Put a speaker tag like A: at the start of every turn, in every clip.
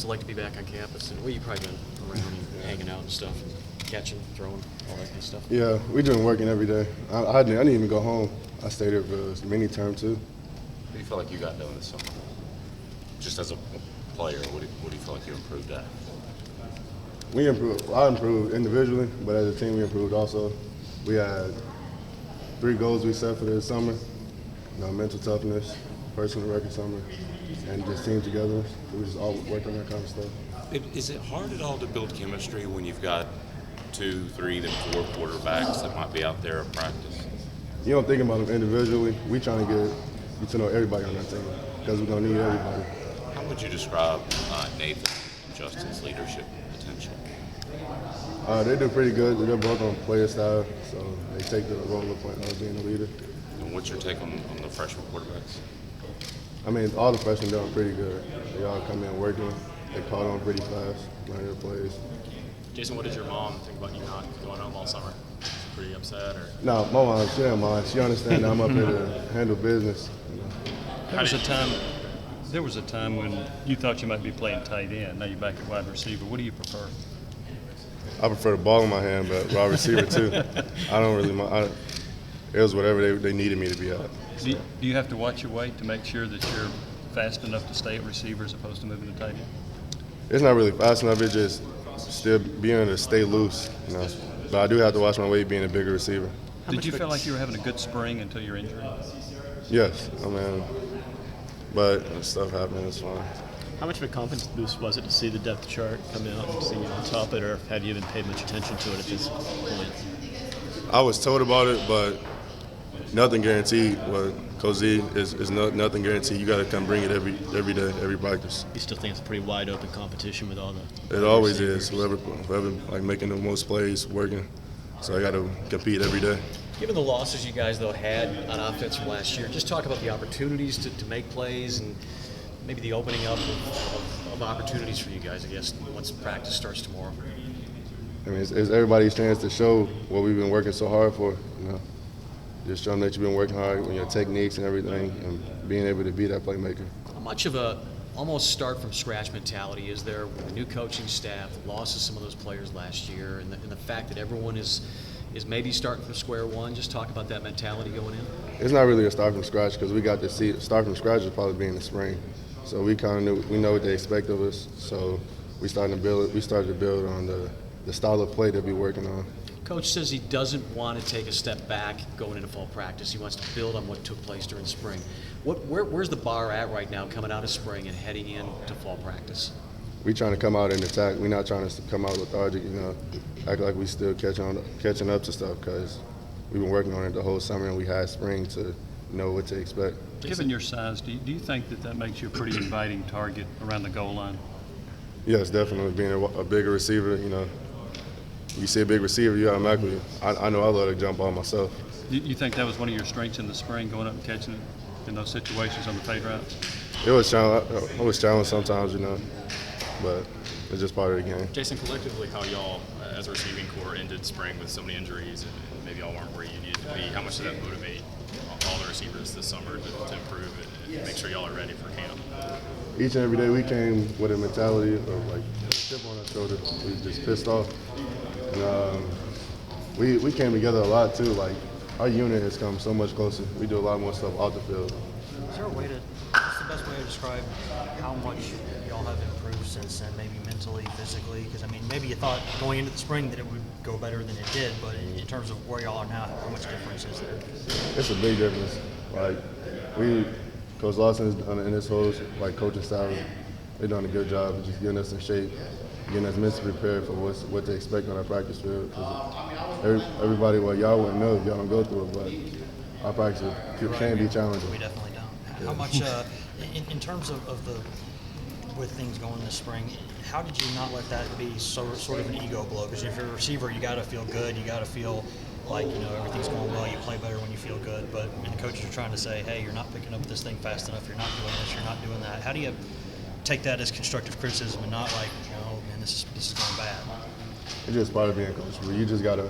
A: it like to be back on campus? And you've probably been around and hanging out and stuff, and catching, throwing, all that kind of stuff.
B: Yeah, we doing working every day. I didn't even go home. I stayed here for a mini term too.
C: What do you feel like you got done this summer? Just as a player, what do you feel like you improved at?
B: We improved. I improved individually, but as a team, we improved also. We had 3 goals we set for this summer: mental toughness, personal record summer, and just team together. We just all worked on that kind of stuff.
C: Is it hard at all to build chemistry when you've got 2, 3, then 4 quarterbacks that might be out there at practice?
B: You don't think about them individually. We trying to get to know everybody on that team because we're gonna need everybody.
C: How would you describe Nathan and Justin's leadership potential?
B: They do pretty good. They're both on player style, so they take the role of being a leader.
C: And what's your take on the freshman quarterbacks?
B: I mean, all the freshmen doing pretty good. They all come in working. They caught on pretty fast, learning their plays.
A: Jason, what did your mom think about you not going home all summer? Is she pretty upset, or?
B: No, my mom, she don't mind. She understands that I'm up here to handle business.
D: There was a time when you thought you might be playing tight end. Now you're back at wide receiver. What do you prefer?
B: I prefer the ball in my hand, but wide receiver too. I don't really mind. It was whatever they needed me to be at.
D: Do you have to watch your weight to make sure that you're fast enough to stay at receiver as opposed to moving to tight end?
B: It's not really fast enough. It's just still being able to stay loose, But I do have to watch my weight being a bigger receiver.
D: Did you feel like you were having a good spring until your injury?
B: Yes, but stuff happened. It's fine.
E: How much of a confidence boost was it to see the depth chart come out and see you on top of it, or had you even paid much attention to it at this point?
B: I was told about it, but nothing guaranteed. But Coach Z is nothing guaranteed. You got to come bring it every day, every practice.
E: You still think it's a pretty wide open competition with all the?
B: It always is. Whoever like making the most plays, working. So I got to compete every day.
A: Given the losses you guys, though, had on offense from last year, just talk about the opportunities to make plays and maybe the opening up of opportunities for you guys, I guess, once practice starts tomorrow.
B: I mean, it's everybody's chance to show what we've been working so hard for, Just showing that you've been working hard on your techniques and everything and being able to be that playmaker.
A: How much of a almost start from scratch mentality is there with the new coaching staff, the loss of some of those players last year, and the fact that everyone is maybe starting from square one? Just talk about that mentality going in.
B: It's not really a start from scratch because we got to see it. Start from scratch is probably be in the spring. So we kind of know what they expect of us. So we started to build on the style of play that we're working on.
A: Coach says he doesn't want to take a step back going into fall practice. He wants to build on what took place during spring. Where's the bar at right now coming out of spring and heading into fall practice?
B: We're trying to come out and attack. We're not trying to come out lethargic, act like we still catching up to stuff because we've been working on it the whole summer and we had spring to know what to expect.
D: Given your size, do you think that makes you a pretty inviting target around the goal line?
B: Yes, definitely. Being a bigger receiver, you see a big receiver, you automatically. I know I love to jump on myself.
D: You think that was one of your strengths in the spring, going up and catching it in those situations on the fade routes?
B: It was challenging. I was challenged sometimes, but it's just part of the game.
F: Jason, collectively, how y'all, as a receiving core, ended spring with so many injuries and maybe y'all weren't where you needed to be, how much did that motivate all the receivers this summer to improve and make sure y'all are ready for camp?
B: Each and every day we came with a mentality of like a chip on our shoulder. We just pissed off. And we came together a lot too. Like our unit has come so much closer. We do a lot more stuff off the field.
G: Is there a way what's the best way to describe how much y'all have improved since then, maybe mentally, physically? Because, maybe you thought going into the spring that it would go better than it did, but in terms of where y'all are now, how much difference is there?
B: It's a big difference. Like, Coach Lawson in his whole, coaching style, they're doing a good job of just getting us in shape, getting us mentally prepared for what to expect on our practice field. Because everybody, y'all wouldn't know if y'all don't go through it, but our practice can be challenging.
G: We definitely don't. How much, in terms of with things going this spring, how did you not let that be sort of an ego blow? Because if you're a receiver, you got to feel good. You got to feel like everything's going well. You play better when you feel good. But the coaches are trying to say, hey, you're not picking up this thing fast enough. You're not doing this. You're not doing that. How do you take that as constructive criticism and not like, oh man, this is going bad?
B: It's just part of being a coach. You just gotta.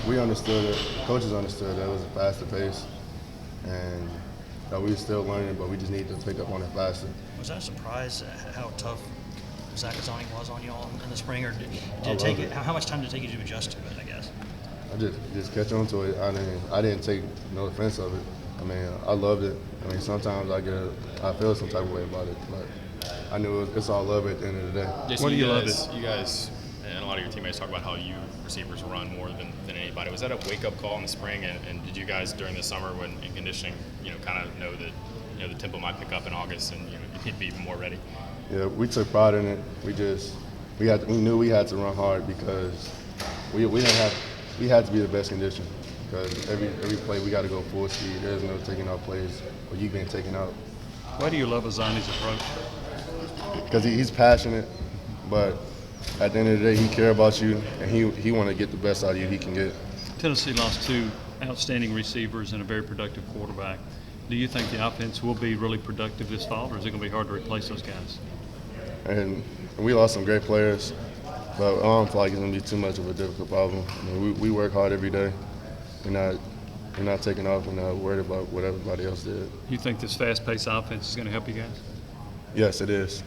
B: We understood it. Coaches understood that it was a faster pace, and that we're still learning, but we just need to pick up on it faster.
G: Was that a surprise how tough Zakazani was on y'all in the spring, or did
B: I
G: it take
B: love it.
G: how much time did it take you to adjust to it, I guess?
B: I just catch on to it. I didn't take no offense of it. I mean, I loved it. I mean, sometimes I feel some type of way about it, but I knew it's all love at the end of the day.
F: Jason,
D: What do you love
F: You guys and a lot of your teammates talk about how you receivers run more than anybody. Was that a wake-up call in the spring? And did you guys during the summer, when in conditioning, kind of know that the tempo might pick up in August and you need to be even more ready?
B: Yeah, we took pride in it. We knew we had to run hard because we had to be the best condition. Because every play we got to go full speed. There's no taking out plays or you being taken out.
D: Why do you love Azani's approach?
B: Because he's passionate, but at the end of the day, he cares about you and he want to get the best out of you he can get.
D: Tennessee lost 2 outstanding receivers and a very productive quarterback. Do you think the offense will be really productive this fall, or is it going to be hard to replace those guys?
B: And we lost some great players, but I don't feel like it's going to be too much of a difficult problem. I mean, we work hard every day. We're not taking off and not worried about what everybody else did.
D: You think this fast-paced offense is going to help you guys?
B: Yes, it is.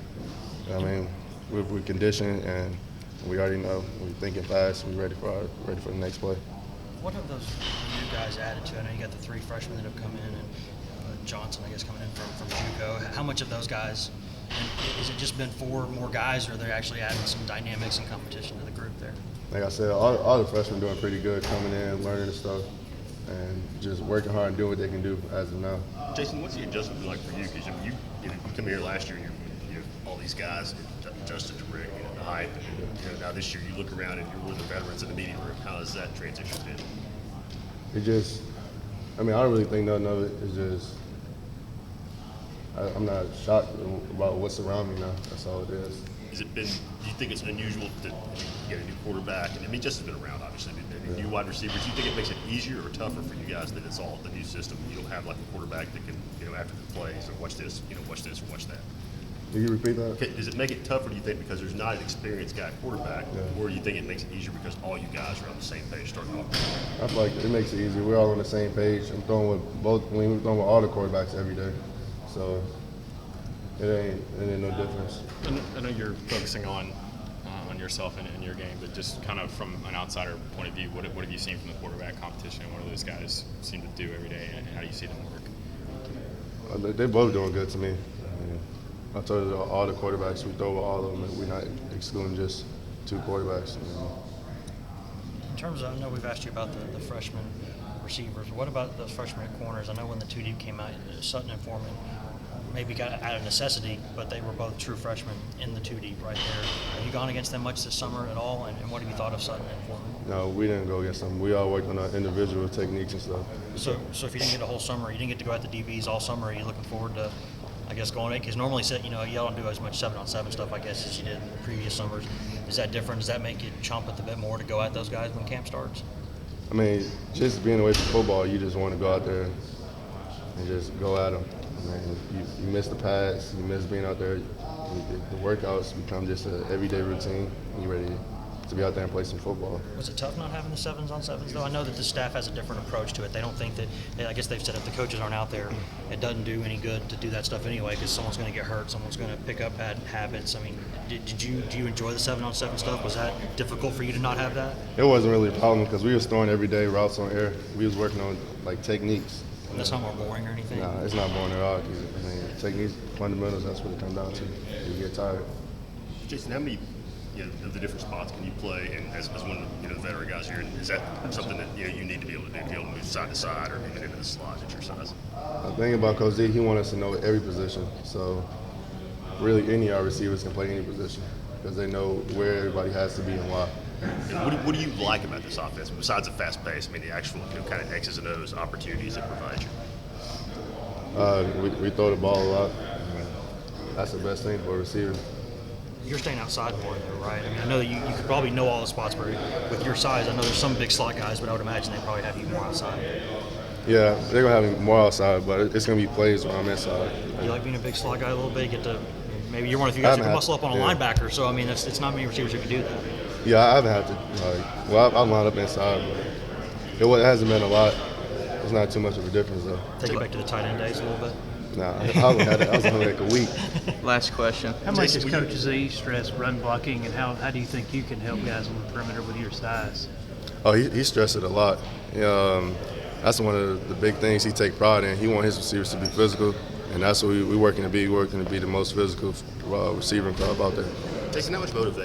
B: I mean, we're conditioned and we already know. We're thinking fast. We're ready for the next play.
G: What have those new guys added to? I know you got the 3 freshmen that have come in, and Johnson, I guess, coming in from JUCO. How much of those guys? And has it just been 4 more guys, or are they actually adding some dynamics and competition to the group there?
B: Like I said, all the freshmen doing pretty good, coming in, learning the stuff, and just working hard and doing what they can do as of now.
H: Jason, what's the adjustment been like for you? Because you come here last year, you all these guys adjusted to Rick, the hype, and now this year you look around and you're one of the veterans in the meeting room. How has that transition been?
B: It just, I mean, I don't really think nothing of it. It's just, I'm not shocked about what's around me now. That's all it is.
H: Has it been? Do you think it's unusual that you get a new quarterback? And I mean, Justin's been around, obviously, but new wide receivers. Do you think it makes it easier or tougher for you guys that it's all the new system? You don't have like a quarterback that can, after the plays and watch this, watch this, watch that.
B: Can you repeat that?
H: Okay, does it make it tougher, do you think, because there's not an experienced guy quarterback, or do you think it makes it easier because all you guys are on the same page starting off?
B: I feel like it makes it easier. We're all on the same page. I'm throwing with both. We're throwing with all the quarterbacks every day, so it ain't no difference.
F: I know you're focusing on yourself and your game, but just kind of from an outsider point of view, what have you seen from the quarterback competition? What do those guys seem to do every day, and how do you see them work?
B: They're both doing good to me. I told you all the quarterbacks, we throw with all of them, and we're not excluding just 2 quarterbacks.
G: In terms of, I know we've asked you about the freshman receivers. What about those freshmen at corners? I know when the 2 deep came out, Sutton and Foreman maybe got out of necessity, but they were both true freshmen in the 2 deep right there. Have you gone against them much this summer at all? And what have you thought of Sutton and Foreman?
B: No, we didn't go against them. We all worked on our individual techniques and stuff.
G: So if you didn't get a whole summer, you didn't get to go at the DBs all summer, are you looking forward to, I guess, going, because normally y'all don't do as much 7-on-7 stuff, I guess, as you did in previous summers. Is that different? Does that make you chomp at the bit more to go at those guys when camp starts?
B: I mean, just being away from football, you just want to go out there and just go at them. I mean, you miss the pads, you miss being out there. The workouts become just an everyday routine, and you're ready to be out there and play some football.
G: Was it tough not having the 7s-on-7s, though? I know that the staff has a different approach to it. They don't think that, I guess they've said if the coaches aren't out there, it doesn't do any good to do that stuff anyway, because someone's going to get hurt, someone's going to pick up bad habits. I mean, do you enjoy the 7-on-7 stuff? Was that difficult for you to not have that?
B: It wasn't really a problem because we was throwing every day routes on air. We was working on techniques.
G: That's not more boring or anything?
B: Nah, it's not boring at all. I mean, techniques, fundamentals, that's what it comes down to. You get tired.
H: Jason, how many of the different spots can you play? And as one of the veteran guys here, is that something that you need to be able to do, to be able to move side to side or even into the slot at your size?
B: The thing about Coach D, he wants us to know every position. So really any of our receivers can play any position because they know where everybody has to be and why.
H: And what do you like about this offense besides the fast pace? I mean, the actual kind of X's and O's opportunities it provides you.
B: We throw the ball a lot. That's the best thing for a receiver.
G: You're staying outside more, though, right? I mean, I know that you could probably know all the spots, but with your size, I know there's some big slot guys, but I would imagine they probably have you more outside.
B: Yeah, they're going to have me more outside, but it's going to be plays when I'm inside.
G: You like being a big slot guy a little bit? You get to, maybe you're one of the few guys who can muscle up on a linebacker, so I mean, it's not many receivers who can do that.
B: Yeah, I haven't had to. I've lined up inside, but it hasn't been a lot. It's It's not too much of a difference though.
G: Take it back to the tight end days a little bit.
B: Nah, I haven't had it. I was only like a week.
I: Last question.
J: How much
H: Jason,
J: does Coach Z stress run blocking, and how do you think you can help guys on the perimeter with your size?
B: Oh, he stressed it a lot. That's one of the big things he take pride in. He wants his receivers to be physical, and that's what we working to be. We're working to be the most physical receiver club out there.
H: Jason, how much motivation